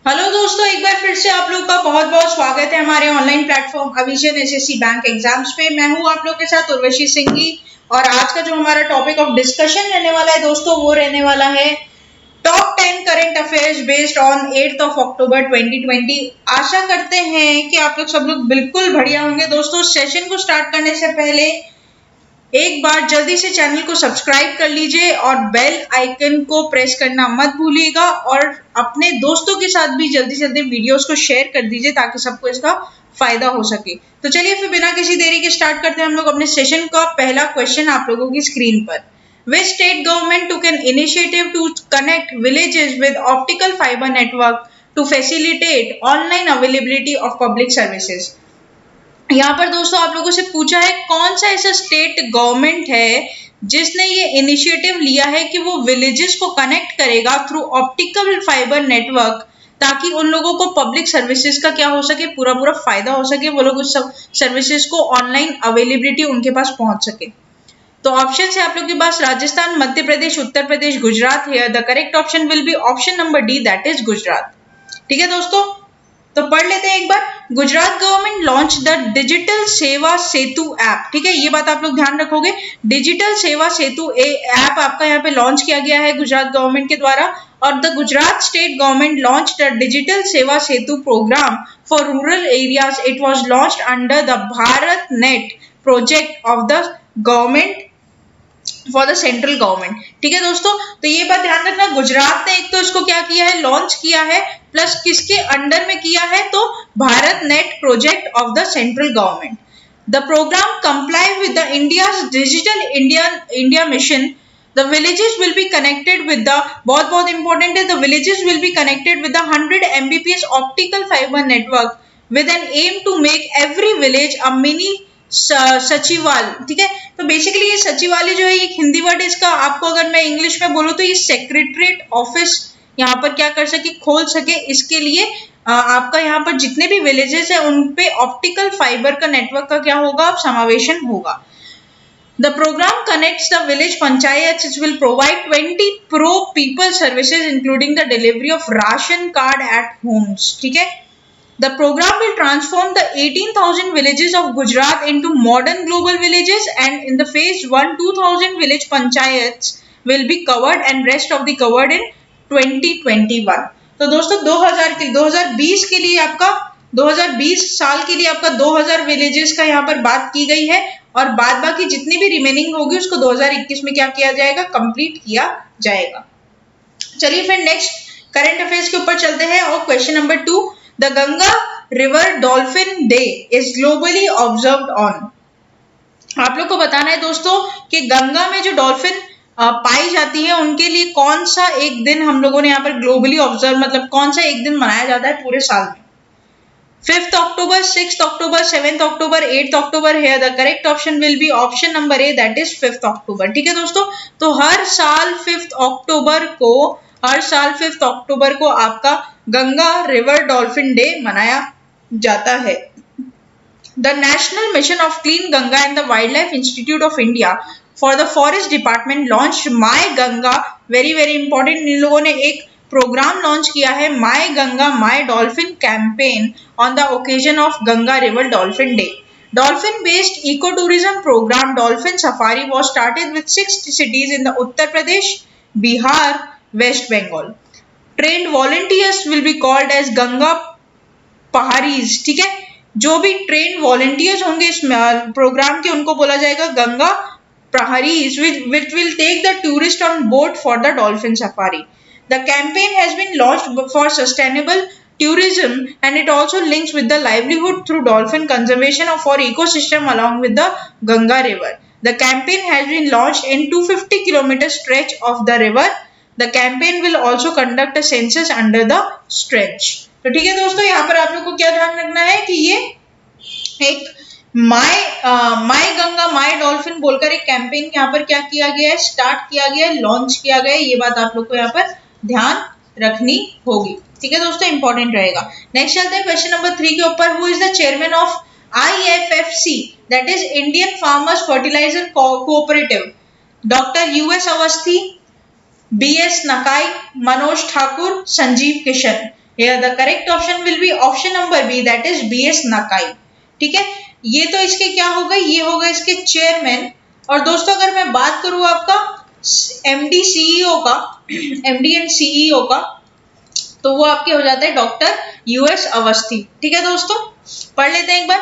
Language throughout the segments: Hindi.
हेलो दोस्तों, एक बार फिर से आप लोग का बहुत बहुत स्वागत है हमारे ऑनलाइन प्लेटफॉर्म अविजन एसएससी बैंक एग्जाम्स पे। मैं हूं आप लोग के साथ उर्वशी सिंघी और आज का जो हमारा टॉपिक ऑफ डिस्कशन रहने वाला है दोस्तों, वो रहने वाला है top 10 current affairs based on 8 अक्टूबर 2020। आशा करते हैं कि आप लोग सब लोग बिल्कुल बढ़िया होंगे। दोस्तों, सेशन को स्टार्ट करने से पहले एक बार जल्दी से चैनल को सब्सक्राइब कर लीजिए और बेल आइकन को प्रेस करना मत भूलिएगा और अपने दोस्तों के साथ भी जल्दी से जल्दी वीडियोस को शेयर कर दीजिए ताकि सबको इसका फायदा हो सके। तो चलिए फिर बिना किसी देरी के स्टार्ट करते हैं हम लोग अपने सेशन का पहला क्वेश्चन आप लोगों की स्क्रीन पर। Which state government took an initiative to connect villages with optical fiber network to facilitate online availability of public services? यहाँ पर दोस्तों आप लोगों से पूछा है कौन सा ऐसा स्टेट गवर्नमेंट है जिसने ये इनिशिएटिव लिया है कि वो विलेजेस को कनेक्ट करेगा थ्रू ऑप्टिकल फाइबर नेटवर्क, ताकि उन लोगों को पब्लिक सर्विसेज का क्या हो सके, पूरा पूरा फायदा हो सके, वो लोग उस सर्विसेज को ऑनलाइन अवेलेबिलिटी उनके पास पहुंच सके। तो ऑप्शन है आप लोग के पास Rajasthan, Madhya Pradesh, Uttar Pradesh, Gujarat. Here the correct option will be option number D, that is Gujarat. ठीक है दोस्तों, तो पढ़ लेते हैं एक बार। Gujarat government launch the digital Seva Setu app. ठीक है, ये बात आप लोग ध्यान रखोगे। डिजिटल सेवा सेतु ऐप आपका यहाँ पे लॉन्च किया गया है गुजरात गवर्नमेंट के द्वारा। और the Gujarat state government launch the digital Seva Setu program for rural areas. It was launch under the Bharat net project of the government for the central government. ठीक है दोस्तों, तो ये बात ध्यान रखना, गुजरात ने एक तो इसको क्या किया है, लॉन्च किया है, प्लस किसके अंडर में किया है, तो Bharat net project of the central government. The program comply with the India's digital India mission. The villages will be connected with the बहुत इंपॉर्टेंट है, the villages will be connected with the 100 Mbps optical fiber network with an aim to make every village a mini सचिवाल। ठीक है, तो बेसिकली ये सचिवालय जो है ये हिंदी वर्ड है इसका, आपको अगर मैं इंग्लिश में बोलूँ तो ये सेक्रेटरीट ऑफिस यहाँ पर क्या कर सके, खोल सके। इसके लिए आपका यहाँ पर जितने भी विलेजेस है उन पे ऑप्टिकल फाइबर का नेटवर्क का क्या होगा, समावेशन होगा। The program connects the village panchayats, which will provide 20 pro people services including the delivery of ration card at homes. ठीक है, the program will transform the 18,000 villages of Gujarat into modern global villages, and in the phase 1 2,000 village panchayats will be covered and rest of the covered in 2021। तो दोस्तों 2020 के लिए आपका 2020 साल के लिए आपका 2000 विलेजेस का यहाँ पर बात की गई है और बाद बाकी जितनी भी रिमेनिंग होगी उसको 2021 में क्या किया जाएगा, कंप्लीट किया जाएगा। चलिए फिर नेक्स्ट करंट अफेयर्स के ऊपर चलते हैं और question number 2, the Ganga river dolphin day is globally observed on. आप लोग को बताना है दोस्तों कि गंगा में जो डॉल्फिन पाई जाती है उनके लिए कौन सा एक दिन हम लोगों ने यहाँ पर ग्लोबली ऑब्जर्व, मतलब कौन सा एक दिन मनाया जाता है पूरे साल में। 5th October, 6th October, 7th October, 8th October. Here the correct option will be option number A, that is 5th अक्टूबर। ठीक है दोस्तों, तो हर साल 5th अक्टूबर को आपका गंगा रिवर डॉल्फिन डे मनाया जाता है। The National Mission of Clean Ganga and the Wildlife Institute of India for the Forest Department launched My Ganga, very very important, इन लोगों ने एक प्रोग्राम लॉन्च किया है my Ganga my dolphin campaign on the occasion of Ganga river dolphin day. Dolphin based eco tourism program dolphin safari was started with 6 cities in the Uttar Pradesh, Bihar, West Bengal. Trained volunteers will be called as Ganga पहाड़ीज। ठीक है, जो भी ट्रेन वॉलंटियर्स होंगे इस प्रोग्राम के उनको बोला जाएगा Ganga प्रहरीज, which will take the tourist on board for the dolphin safari. The campaign has been launched for sustainable tourism and it also links with the livelihood through dolphin conservation or for ecosystem along with the Ganga river. The campaign has been launched in 250-kilometer stretch of the river. The campaign will also conduct a census under the stretch. तो ठीक है दोस्तों, यहाँ पर आप लोग को क्या ध्यान रखना है कि ये एक माई गंगा माई डॉल्फिन बोलकर एक कैंपेन यहाँ पर क्या किया गया है, स्टार्ट किया गया है, लॉन्च किया गया है। ये बात आप लोग को यहाँ पर ध्यान रखनी होगी। ठीक है दोस्तों, इंपॉर्टेंट रहेगा। नेक्स्ट चलते हैं क्वेश्चन नंबर 3 के ऊपर। Who is the chairman of IFFC, that is Indian farmers fertilizer cooperative? Doctor US Awasthi, BS Nakai, Manoj Thakur, Sanjeev Kishan. Here the correct option will be option number B, that is BS Nakai। ठीक है, ये तो इसके क्या होगा, ये होगा इसके चेयरमैन। और दोस्तों अगर मैं बात करूं आपका एमडी सीईओ का, एमडी एंड सीईओ का, तो वो आपके हो जाते हैं डॉक्टर यूएस अवस्थी। ठीक है दोस्तों, पढ़ लेते हैं एक बार।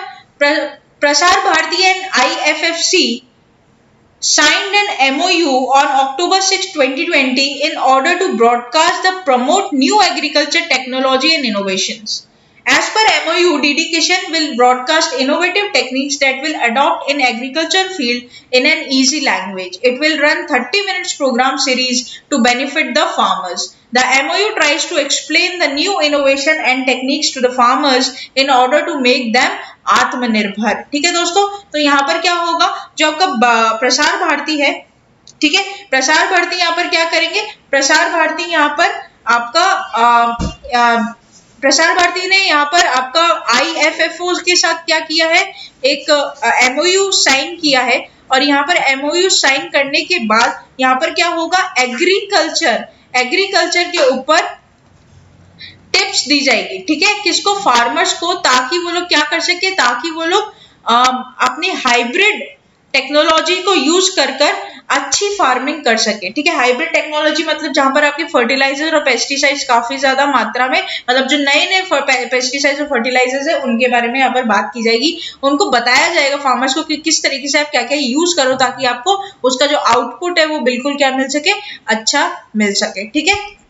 Prasar Bharati and IFFC signed an MOU on October 6, 2020 in order to broadcast the promote new agriculture technology and innovations. As per MOU, DD Kishan will broadcast innovative techniques that will adopt in agriculture field in an easy language. It will run 30 minutes program series to benefit the farmers. The MOU tries to explain the new innovation and techniques to the farmers in order to make them आत्मनिर्भर। ठीक है दोस्तों, तो यहाँ पर क्या होगा, जो आपका प्रसार भारती है, ठीक है, प्रसार भारती यहाँ पर क्या करेंगे, प्रसार भारती यहाँ पर आपका प्रसार भारती ने यहाँ पर आपका आईएफएफओ के साथ क्या किया है, एक एमओयू साइन किया है। और यहाँ पर एमओयू साइन करने के बाद यहाँ पर क्या होगा, एग्रीकल्चर के ऊपर टिप्स दी जाएगी। ठीक है, किसको, फार्मर्स को, ताकि वो लोग क्या कर सके, ताकि वो लोग अपनी हाइब्रिड टेक्नोलॉजी को यूज कर अच्छी फार्मिंग कर सके। ठीक है, हाइब्रिड टेक्नोलॉजी मतलब जहां पर आपके फर्टिलाइजर और पेस्टिसाइड्स काफी ज्यादा मात्रा में, मतलब जो नए नए पेस्टिसाइड्स और फर्टिलाइजर्स है उनके बारे में यहाँ पर बात की जाएगी। उनको बताया जाएगा फार्मर्स को कि किस तरीके से आप क्या क्या यूज करो ताकि आपको उसका जो आउटपुट है वो बिल्कुल क्या मिल सके, अच्छा मिल सके। ठीक है,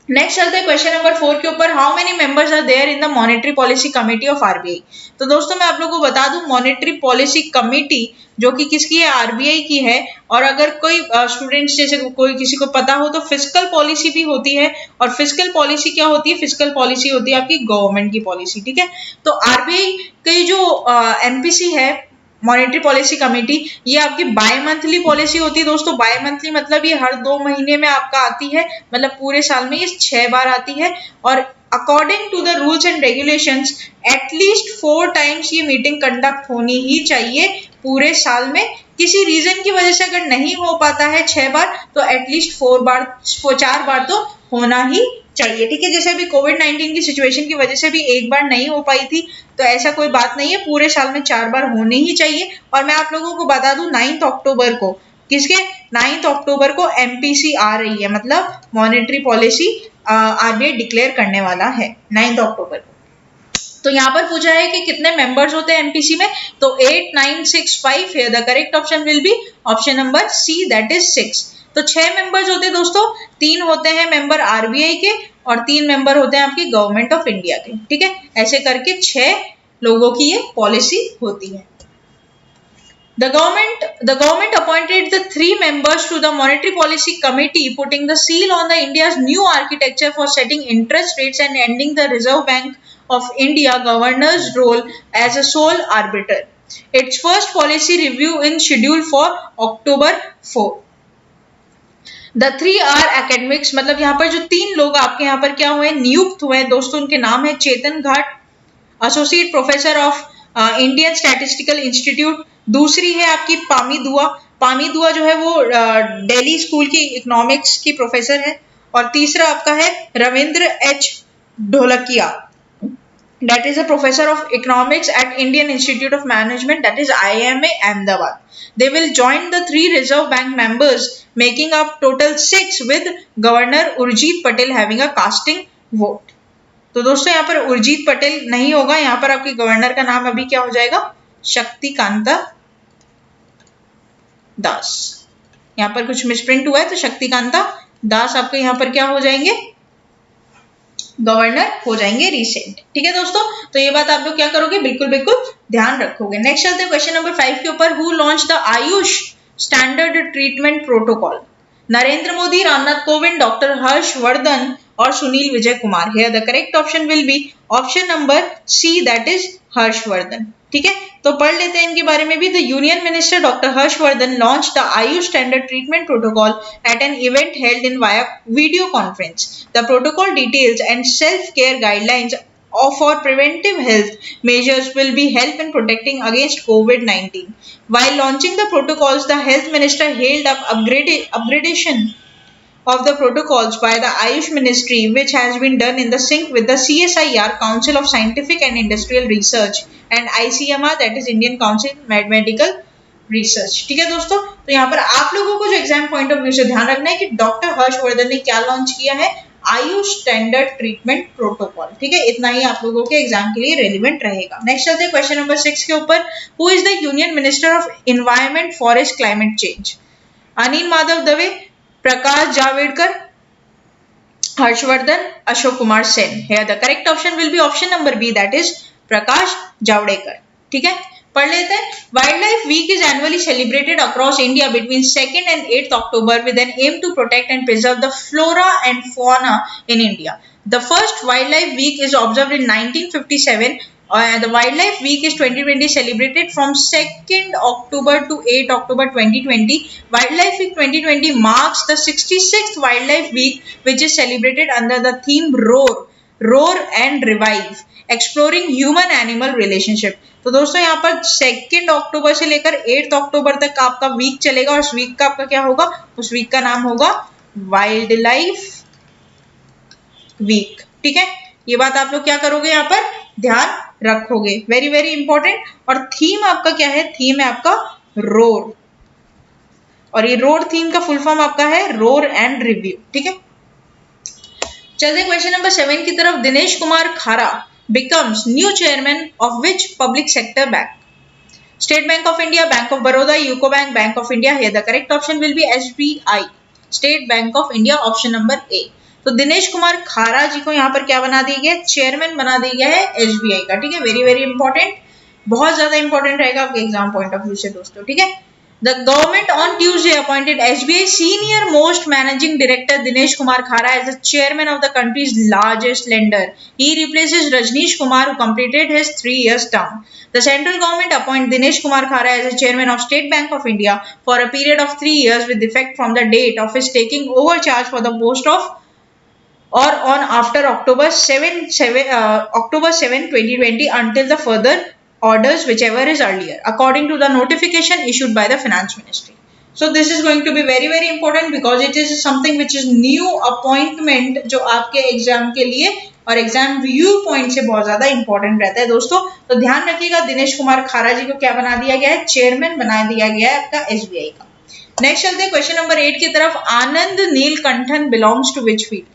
नेक्स्ट चलते हैं क्वेश्चन नंबर 4 के ऊपर। How many members are there in the monetary policy committee of RBI. तो दोस्तों मैं आप लोगों को बता दूं, मॉनेटरी पॉलिसी कमेटी जो कि किसकी है, आरबीआई की है। और अगर कोई स्टूडेंट्स जैसे कोई किसी को पता हो तो फिस्कल पॉलिसी भी होती है। और फिस्कल पॉलिसी क्या होती है, फिस्कल पॉलिसी होती है आपकी गवर्नमेंट की पॉलिसी। ठीक है, तो आरबीआई की जो एमपीसी है, मॉनेटरी पॉलिसी कमेटी, ये आपकी बाय मंथली पॉलिसी होती है दोस्तों। बाय मंथली मतलब ये हर 2 महीने में आपका आती है, मतलब पूरे साल में ये 6 बार आती है। और according to the rules and regulations at least 4 times ये मीटिंग कंडक्ट होनी ही चाहिए पूरे साल में। किसी रीजन की वजह से अगर नहीं हो पाता है 6 बार तो एटलीस्ट 4 बार तो होना ही चाहिए। ठीक है, जैसे अभी कोविड-19 की सिचुएशन की वजह से भी एक बार नहीं हो पाई थी, तो ऐसा कोई बात नहीं है, पूरे साल में 4 बार होने ही चाहिए। और मैं आप लोगों को बता दूं 9 अक्टूबर को, किसके, 9 अक्टूबर को एमपीसी आ रही है, मतलब मॉनेटरी पॉलिसी आरबीआई डिक्लेयर करने वाला है 9 अक्टूबर को। तो यहाँ पर पूछा है कि कितने मेंबर्स होते हैं एमपीसी में, तो 8, 9, 6, 5 है। The correct option will be option number C, that is 6। तो 6 मेंबर्स होते हैं दोस्तों, 3 होते हैं मेंबर आरबीआई के और 3 मेंबर होते हैं आपकी गवर्नमेंट ऑफ इंडिया के। ठीक है, ऐसे करके 6 लोगों की ये पॉलिसी होती है। The government appointed the 3 members to the Monetary Policy Committee, putting the seal on the India's new architecture for setting interest rates and ending the Reserve Bank of India governor's role as a sole arbiter. Its first policy review is scheduled for October 4. The 3 are academics, मतलब यहाँ पर जो 3 लोग आपके यहाँ पर क्या हुए, नियुक्त हुए दोस्तों, उनके नाम है Chetan Ghat, associate professor of Indian statistical institute. दूसरी है आपकी पामी दुआ जो है वो दिल्ली स्कूल की इकोनॉमिक्स की प्रोफेसर है। और तीसरा आपका है Ravindra H Dholakia, that is a professor of economics at Indian Institute of Management, that is IIMA Ahmedabad. They will join the 3 Reserve Bank members, making up total 6, with Governor Urjit Patel having a casting vote. तो दोस्तों यहाँ पर उर्जित पटेल नहीं होगा, यहाँ पर आपके गवर्नर का नाम अभी क्या हो जाएगा, शक्तिकांता दास। यहाँ पर कुछ मिसप्रिंट हुआ है, तो शक्तिकांता दास आपके यहाँ पर क्या हो जाएंगे, गवर्नर हो जाएंगे रिसेंट। ठीक है दोस्तों, तो ये बात आप लोग क्या करोगे, बिल्कुल ध्यान रखोगे। नेक्स्ट चलते हैं क्वेश्चन नंबर 5 के ऊपर। Who launch the Ayush standard treatment protocol. Narendra Modi, Ramnath Kovind, doctor Harshvardhan और Sunil Vijay Kumar. Here the correct option will be option number C, that is Harshvardhan. ठीक है, तो पढ़ लेते हैं इनके बारे में भी। The Union Minister Dr. Harshvardhan launched the Ayush Standard Treatment Protocol at an event held in via video conference. The protocol details and self-care guidelines for preventive health measures will be help in protecting against COVID-19. While launching the protocols, the health minister hailed up upgradation of the protocols by the Ayush Ministry, which has been done in the sync with the CSIR, Council of Scientific and Industrial Research, and ICMR, that is Indian Council Medical Research. ठीक है दोस्तों, तो यहाँ पर आप लोगों को जो एग्जाम पॉइंट ऑफ व्यू से ध्यान रखना है कि डॉक्टर हर्षवर्धन ने क्या लॉन्च किया है, आयुष स्टैंडर्ड ट्रीटमेंट प्रोटोकॉल. ठीक है, इतना ही आप लोगों के एग्जाम के लिए रेलिवेंट रहेगा. नेक्स्ट चलते हैं क्वेश्चन नंबर 6 के ऊपर. Who is the union minister of environment, forest, climate change? Anil Madhav Dave, Prakash Javadekar, Harshvardhan, Ashok Kumar Sen. Here the correct option will be option number B, that is Prakash Javadekar. ठीक है, पढ़ लेते हैं. Wild week is annually celebrated across India between 2nd and 8th October with an aim to protect and preserve the flora and fauna in India. The first wildlife week is observed in 1957. The wildlife week is 2020 celebrated from 2nd October to 8th October 2020. Wildlife week 2020 marks the 66th wildlife week, which is celebrated under the theme roar and revive, exploring human animal relationship. तो दोस्तों यहाँ पर 2nd अक्टूबर से लेकर 8th अक्टूबर तक आपका वीक चलेगा और उस वीक का आपका क्या होगा, उस वीक का नाम होगा वाइल्ड लाइफ वीक. ठीक है, ये बात आप लोग क्या करोगे, यहाँ पर ध्यान रखोगे, वेरी वेरी इंपॉर्टेंट. और थीम आपका क्या है, थीम है आपका रोर, और ये रोर थीम का फुल फॉर्म आपका है रोर एंड रिव्यू. ठीक है, चलते क्वेश्चन नंबर 7 की तरफ. दिनेश कुमार खारा becomes new chairman of which public sector bank? State Bank of India, Bank of Baroda, UCO Bank, Bank of India. Here the correct option will be SBI, State Bank of India, option number A. तो दिनेश कुमार खारा जी को यहाँ पर क्या बना दिया गया, चेयरमैन बना दिया गया है SBI का. ठीक है, वेरी वेरी इंपॉर्टेंट, बहुत ज्यादा इंपॉर्टेंट रहेगा आपके एग्जाम पॉइंट ऑफ व्यू से दोस्तों. ठीक है, The government on Tuesday appointed SBI senior most managing director Dinesh Kumar Khara as the chairman of the country's largest lender. He replaces Rajneesh Kumar, who completed his 3-year term. The central government appointed Dinesh Kumar Khara as the chairman of State Bank of India for a period of 3 years with effect from the date of his taking over charge for the post of or on after October 7, 2020 until the further orders whichever is earlier, according to the notification issued by the finance ministry. So this is going to be very very important because it is something which is new appointment जो आपके एग्जाम के लिए और एग्जाम व्यू पॉइंट से बहुत ज्यादा इंपॉर्टेंट रहता है दोस्तों. तो ध्यान रखिएगा, दिनेश कुमार खारा जी को क्या बना दिया गया है, चेयरमैन बना दिया गया है आपका SBI का. नेक्स्ट चलते हैं क्वेश्चन नंबर 8 की तरफ. Anand Neelakantan belongs to which field?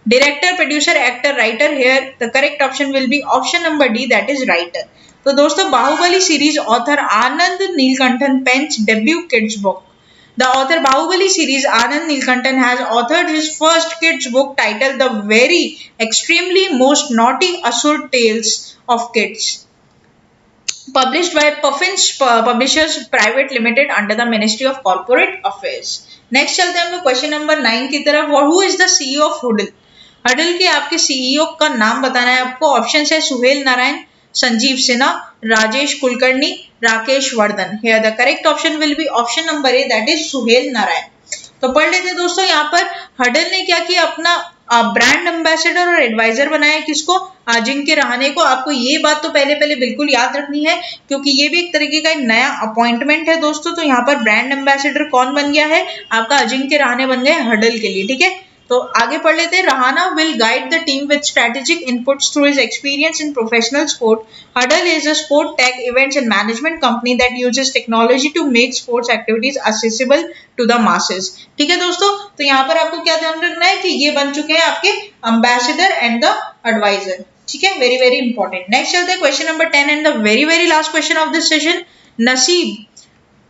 Director, producer, actor, writer. Here the correct option will be option number D, that is writer. तो दोस्तों Baahubali series author Anand Neelakantan pens debut kids book. The author Bahubali series Anand Neelakantan has authored his first kids book titled The Very Extremely Most Naughty Asur Tales of Kids, published by Puffins Publishers Private Limited under the Ministry of Corporate Affairs. Next चलते हैं हम लोग क्वेश्चन नंबर 9 की तरफ. Who is the CEO of Hudl? Hudl के आपके CEO का नाम बताना है आपको. ऑप्शन है Suhail Narayan, Sanjeev Sinha, Rajesh Kulkarni, Rakesh Vardhan. Here the correct option will be option number A, that is Suhail Narayan. तो पढ़ लेते हैं दोस्तों, यहाँ पर हडल ने क्या किया, अपना ब्रांड एम्बेसडर और एडवाइजर बनाया. किसको? अजिंक्य रहाणे को. आपको ये बात तो पहले बिल्कुल याद रखनी है क्योंकि ये भी एक तरीके का नया अपॉइंटमेंट है दोस्तों. तो यहाँ पर ब्रांड एम्बेसडर कौन बन गया है, आपका अजिंक्य रहाणे बन गए हडल के लिए. ठीक है, तो आगे पढ़ लेते हैं. Rehana will guide the team with strategic inputs through his experience in professional sport. Hudl is a sport tech events and management company that uses technology to make sports activities accessible to the masses. ठीक है दोस्तों, तो यहाँ पर आपको क्या ध्यान रखना है कि ये बन चुके हैं आपके ambassador and the advisor. ठीक है, वेरी वेरी इंपॉर्टेंट. नेक्स्ट चलते हैं question number 10 and the very very last question of this session. नसीब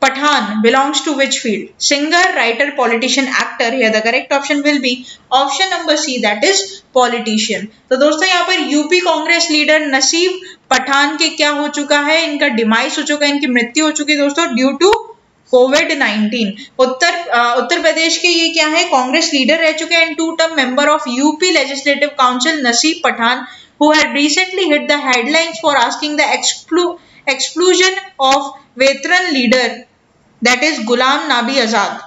Pathan belongs to which field? Singer, writer, politician, actor. Here the correct option will be option number C, that is politician. तो दोस्तों यहाँ पर यूपी कांग्रेस लीडर नसीब पठान के क्या हो चुका है, इनका डिमाइस हो चुका है, इनकी मृत्यु हो चुकी है दोस्तों ड्यू टू कोविड-19. उत्तर प्रदेश के ये क्या है, कांग्रेस लीडर रह चुके हैं and 2-term member of UP Legislative Council नसीब Pathan, who had recently hit the headlines for asking the exclusion of veteran leader, that is Ghulam Nabi Azad.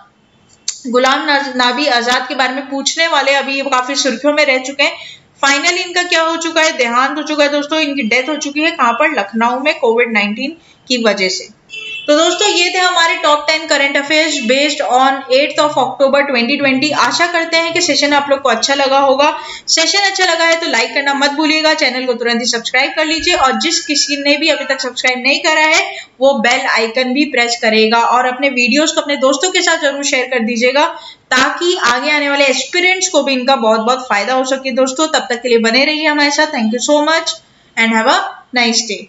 Ghulam Nabi Azad के बारे में पूछने वाले अभी ये काफी सुर्खियों में रह चुके हैं. फाइनली इनका क्या हो चुका है, देहांत हो चुका है दोस्तों. इनकी डेथ हो चुकी है कहां पर, लखनऊ में कोविड-19 की वजह से. तो दोस्तों ये थे हमारे top 10 current affairs based on 8th of October 2020। आशा करते हैं कि सेशन आप लोग को अच्छा लगा होगा। सेशन अच्छा लगा है तो लाइक करना मत भूलिएगा, चैनल को तुरंत ही सब्सक्राइब कर लीजिए और जिस किसी ने भी अभी तक सब्सक्राइब नहीं करा है वो बेल आइकन भी प्रेस करेगा और अपने वीडियोस को अपने दोस्तों के साथ जरूर शेयर कर दीजिएगा ताकि आगे आने वाले एस्पिरेंट्स को भी इनका बहुत बहुत फायदा हो सके। दोस्तों तब तक के लिए बने रहिए हमारे साथ। Thank you so much and have a nice day.